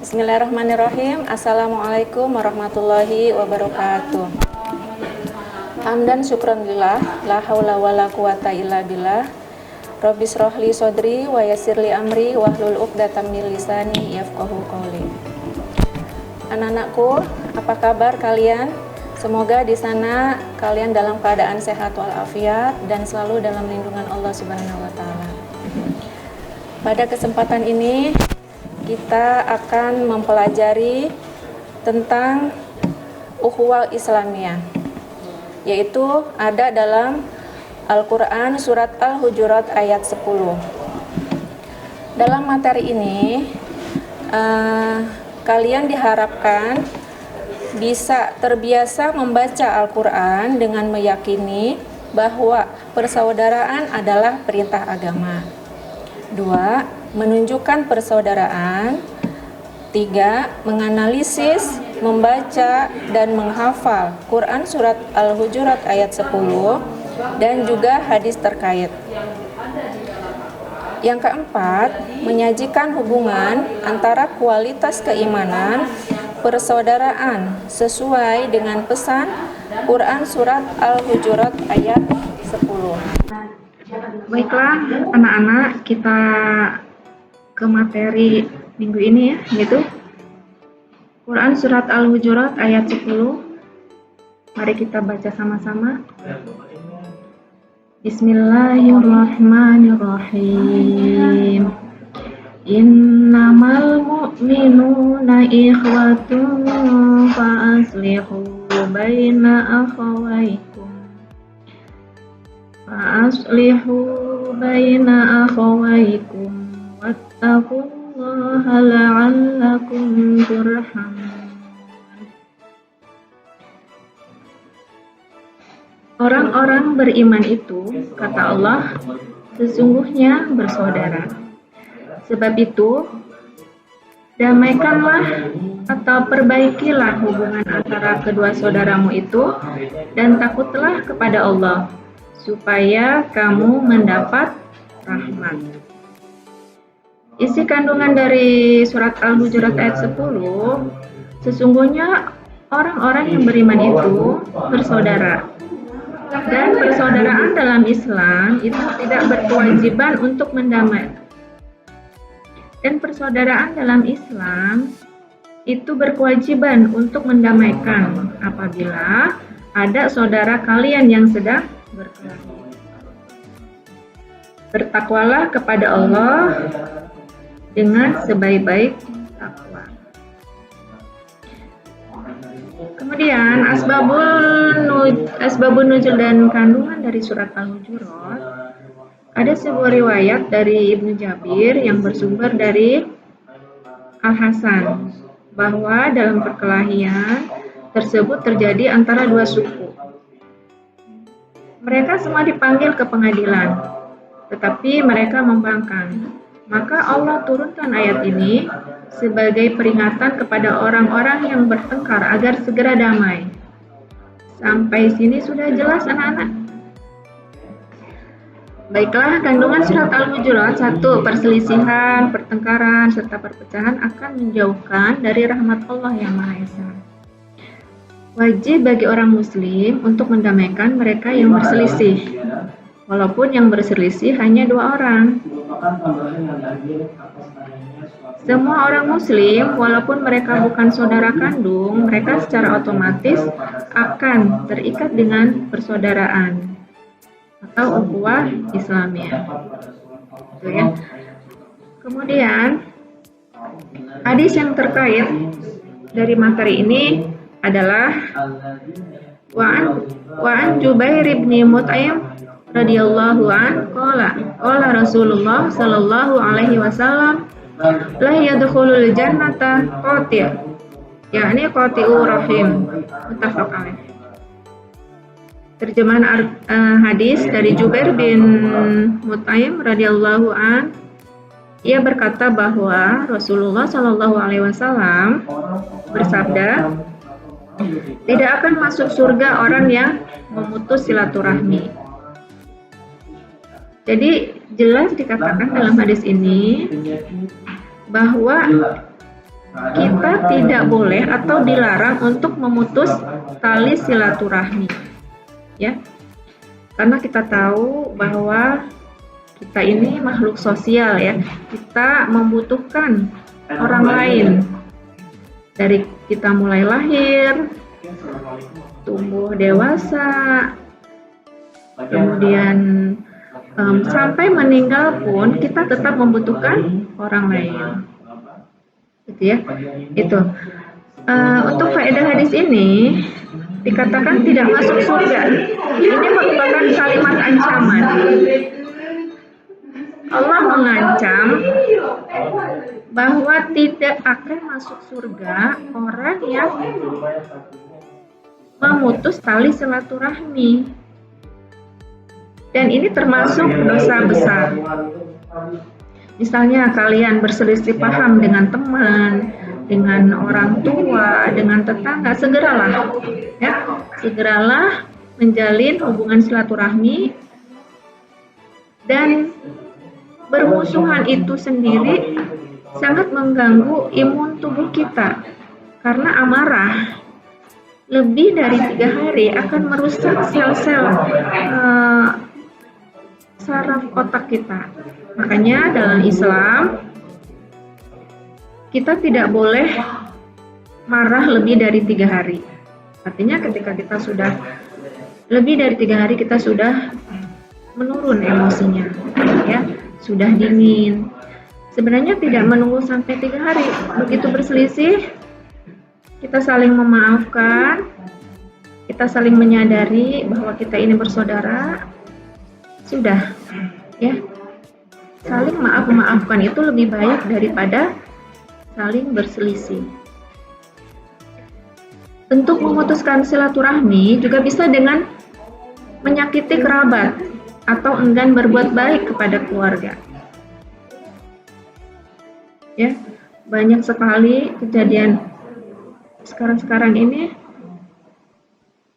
Bismillahirrahmanirrahim. Assalamualaikum warahmatullahi wabarakatuh. Hamdan syukran lillah, la haula wala quwata illa billah. Rabbis rohli sodri wa yassirli amri wahlul uqdatam min lisani yafqahu qawli. Anak-anakku, apa kabar kalian? Semoga di sana kalian dalam keadaan sehat walafiat dan selalu dalam lindungan Allah Subhanahu wa taala. Pada kesempatan ini kita akan mempelajari tentang ukhuwah Islamiyah, yaitu ada dalam Al-Quran surat Al-Hujurat ayat 10. Dalam materi ini kalian diharapkan bisa terbiasa membaca Al-Quran dengan meyakini bahwa persaudaraan adalah perintah agama. 2. Menunjukkan persaudaraan. 3. Menganalisis, membaca, dan menghafal Quran surat Al-Hujurat ayat 10 dan juga hadis terkait. Yang keempat, menyajikan hubungan antara kualitas keimanan, persaudaraan sesuai dengan pesan Quran surat Al-Hujurat ayat 10. Baiklah anak-anak, kita ke materi minggu ini ya, yaitu Quran surat Al-Hujurat ayat 10. Mari kita baca sama-sama. Bismillahirrahmanirrahim. Innamal mu'minuna ikhwatun fa aslihu baina akhawaykum wattaqullaha la'allakum turhamun. Orang-orang beriman itu, kata Allah, sesungguhnya bersaudara. Sebab itu, damaikanlah atau perbaikilah hubungan antara kedua saudaramu itu dan takutlah kepada Allah, supaya kamu mendapat rahmat. Isi kandungan dari surat Al-Hujurat ayat 10, sesungguhnya orang-orang yang beriman itu bersaudara. Dan persaudaraan dalam Islam itu tidak berkewajiban untuk mendamai. Dan persaudaraan dalam Islam itu berkewajiban untuk mendamaikan apabila ada saudara kalian yang sedang berkelahi. Bertakwalah kepada Allah dengan sebaik-baik takwa. Kemudian asbabun nuzul dan kandungan dari surat Al-Hujurat. Ada sebuah riwayat dari Ibnu Jabir yang bersumber dari Al-Hasan bahwa dalam perkelahian tersebut terjadi antara dua suku. Mereka semua dipanggil ke pengadilan, tetapi mereka membangkang. Maka Allah turunkan ayat ini sebagai peringatan kepada orang-orang yang bertengkar agar segera damai. Sampai sini sudah jelas anak-anak? Baiklah, kandungan surat Al-Hujurat 1. Perselisihan, pertengkaran, serta perpecahan akan menjauhkan dari rahmat Allah yang Maha Esa. Wajib bagi orang muslim untuk mendamaikan mereka yang berselisih, walaupun yang berselisih hanya 2 orang. Semua orang muslim, walaupun mereka bukan saudara kandung, mereka secara otomatis akan terikat dengan persaudaraan atau ukhuwah Islamiyah. Gitu ya. Kemudian hadis yang terkait dari materi ini adalah Wa'an Jubair bin Mut'im radhiyallahu an qala Rasulullah sallallahu alaihi wasallam la yadkhulul jannata qati', yakni qati'u rahim, muttafaq alaih. Terjemahan hadis dari Jubair bin Mut'im radhiyallahu an, ia berkata bahwa Rasulullah sallallahu alaihi wasallam bersabda, tidak akan masuk surga orang yang memutus silaturahmi. Jadi jelas dikatakan dalam hadis ini bahwa kita tidak boleh atau dilarang untuk memutus tali silaturahmi, ya. Karena kita tahu bahwa kita ini makhluk sosial, ya. Kita membutuhkan orang lain. Dari kita mulai lahir, tumbuh dewasa, kemudian sampai meninggal pun kita tetap membutuhkan orang lain, gitu ya. Itu untuk faedah hadis ini dikatakan tidak masuk surga. Ini merupakan kalimat ancaman. Allah mengancam bahwa tidak akan masuk surga orang yang memutus tali silaturahmi. Dan ini termasuk dosa besar. Misalnya kalian berselisih paham dengan teman, dengan orang tua, dengan tetangga, segeralah, ya, segeralah menjalin hubungan silaturahmi. Dan bermusuhan itu sendiri sangat mengganggu imun tubuh kita, karena amarah lebih dari 3 hari akan merusak sel-sel saraf otak kita. Makanya dalam Islam kita tidak boleh marah lebih dari 3 hari. Artinya ketika kita sudah lebih dari 3 hari, kita sudah menurun emosinya, ya, sudah dingin. Sebenarnya tidak menunggu sampai 3 hari. Begitu berselisih, kita saling memaafkan, kita saling menyadari bahwa kita ini bersaudara. Sudah, ya, saling maaf-maafkan itu lebih baik daripada saling berselisih. Bentuk memutuskan silaturahmi juga bisa dengan menyakiti kerabat atau enggan berbuat baik kepada keluarga. Ya, banyak sekali kejadian sekarang ini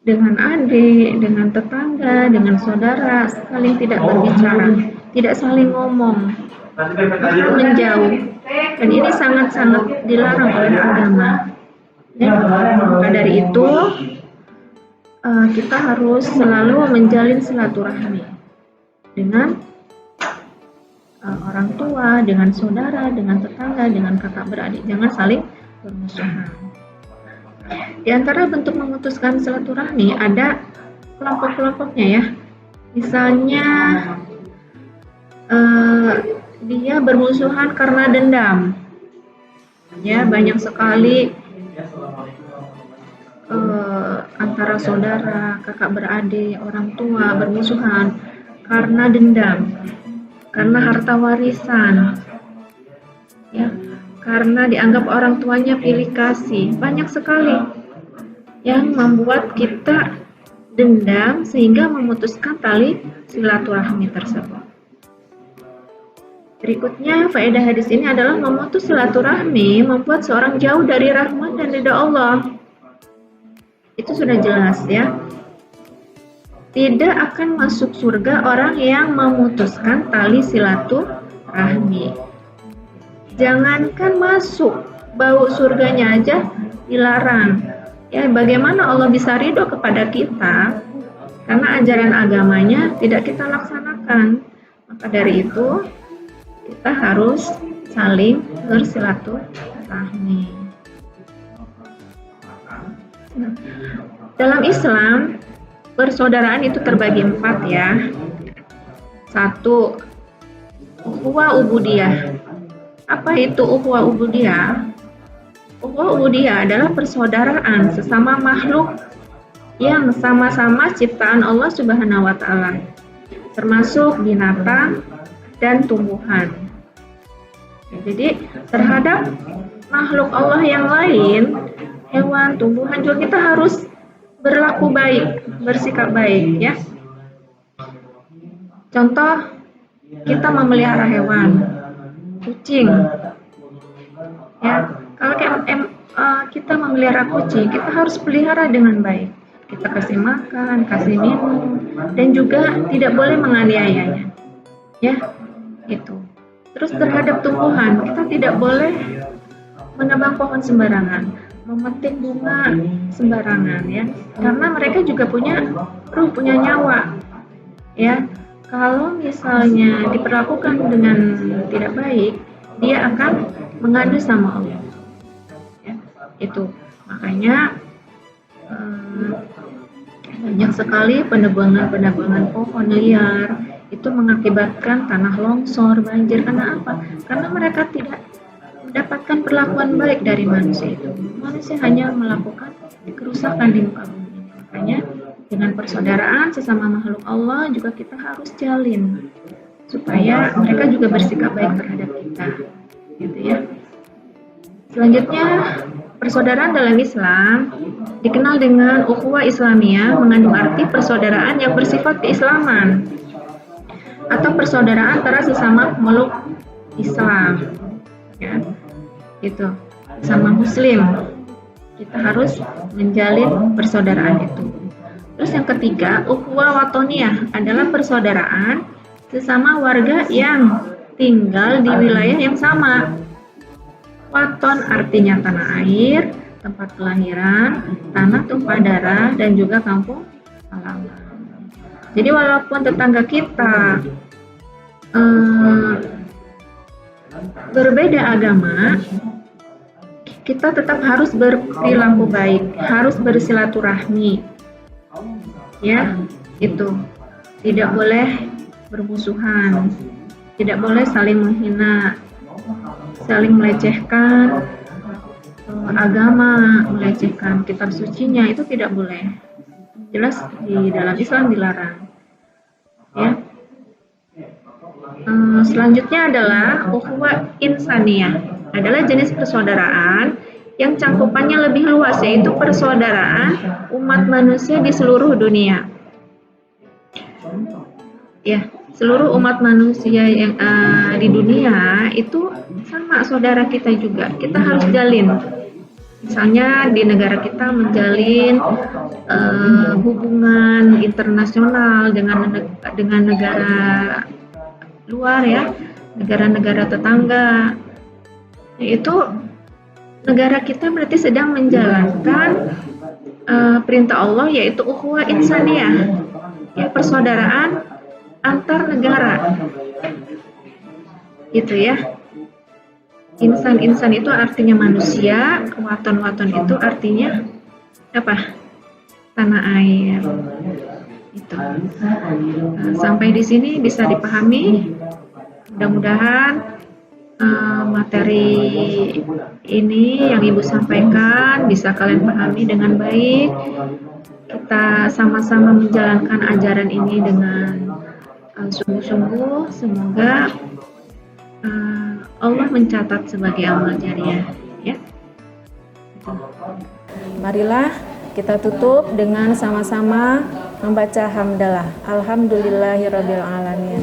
dengan adik, dengan tetangga, dengan saudara, saling tidak berbicara, tidak saling ngomong, bahkan menjauh. Dan ini sangat-sangat dilarang oleh agama. Ya, maka dari itu kita harus selalu menjalin silaturahmi dengan orang tua, dengan saudara, dengan tetangga, dengan kakak beradik. Jangan saling bermusuhan. Di antara bentuk memutuskan silaturahmi ada kelompok-kelompoknya, ya. Misalnya dia bermusuhan karena dendam. Ya, banyak sekali antara saudara, kakak beradik, orang tua bermusuhan karena dendam, karena harta warisan, ya, karena dianggap orang tuanya pilih kasih. Banyak sekali yang membuat kita dendam sehingga memutuskan tali silaturahmi tersebut. Berikutnya, faedah hadis ini adalah memutus silaturahmi membuat seorang jauh dari rahmat dan ridha Allah. Itu sudah jelas, ya. Tidak akan masuk surga orang yang memutuskan tali silaturahmi. Jangankan masuk, bau surganya aja dilarang. Ya, bagaimana Allah bisa ridho kepada kita karena ajaran agamanya tidak kita laksanakan? Maka dari itu kita harus saling bersilaturahmi. Nah, dalam Islam persaudaraan itu terbagi 4, ya. 1, ukhuwah ubudiyah. Apa itu ukhuwah ubudiyah? Ukhuwah ubudiyah adalah persaudaraan sesama makhluk yang sama-sama ciptaan Allah Subhanahu wa taala, termasuk binatang dan tumbuhan. Jadi terhadap makhluk Allah yang lain, hewan, tumbuhan juga kita harus berlaku baik, bersikap baik, ya. Contoh, kita memelihara hewan, kucing, ya. Kalau kita memelihara kucing, kita harus pelihara dengan baik. Kita kasih makan, kasih minum, dan juga tidak boleh menganiayanya, ya. Itu. Terus terhadap tumbuhan, kita tidak boleh menebang pohon sembarangan, memetik bunga sembarangan ya. Karena mereka juga punya ruh, punya nyawa. Ya, kalau misalnya diperlakukan dengan tidak baik, dia akan mengadu sama Allah. Ya, itu makanya banyak sekali penebangan pohon liar itu mengakibatkan tanah longsor, banjir. Karena apa? Karena mereka tidak mendapatkan perlakuan baik dari manusia itu. Manusia hanya melakukan kerusakan di muka bumi ini. Makanya dengan persaudaraan sesama makhluk Allah juga kita harus jalin supaya mereka juga bersikap baik terhadap kita, gitu ya. Selanjutnya, persaudaraan dalam Islam dikenal dengan ukhuwah Islamiyah, mengandung arti persaudaraan yang bersifat keislaman atau persaudaraan antara sesama makhluk Islam, ya, gitu, sama Muslim. Kita harus menjalin persaudaraan itu. Terus yang ketiga, ukhuwah watoniyah adalah persaudaraan sesama warga yang tinggal di wilayah yang sama. Waton artinya tanah air, tempat kelahiran, tanah tumpah darah, dan juga kampung halaman. Jadi walaupun tetangga kita berbeda agama, kita tetap harus berperilaku baik, harus bersilaturahmi. Ya, itu. Tidak boleh bermusuhan, tidak boleh saling menghina, saling melecehkan agama, melecehkan kitab sucinya, itu tidak boleh. Jelas di dalam Islam dilarang. Ya. Selanjutnya adalah ukhuwah insaniyah, adalah jenis persaudaraan yang cangkupannya lebih luas, yaitu persaudaraan umat manusia di seluruh dunia. Ya, seluruh umat manusia yang di dunia itu sama saudara kita juga. Kita harus jalin. Misalnya di negara kita menjalin hubungan internasional dengan negara luar ya, negara-negara tetangga. Yaitu negara kita berarti sedang menjalankan perintah Allah, yaitu ukhuwah insaniyah, ya, persaudaraan antar negara, gitu ya. Insan-insan itu artinya manusia, waton-waton itu artinya apa? Tanah air. Itu. Sampai di sini bisa dipahami. Mudah-mudahan materi ini yang Ibu sampaikan bisa kalian pahami dengan baik. Kita sama-sama menjalankan ajaran ini dengan sungguh-sungguh. Semoga Allah mencatat sebagai amal jariah, ya. Marilah kita tutup dengan sama-sama membaca hamdalah. Alhamdulillahirabbil alamin.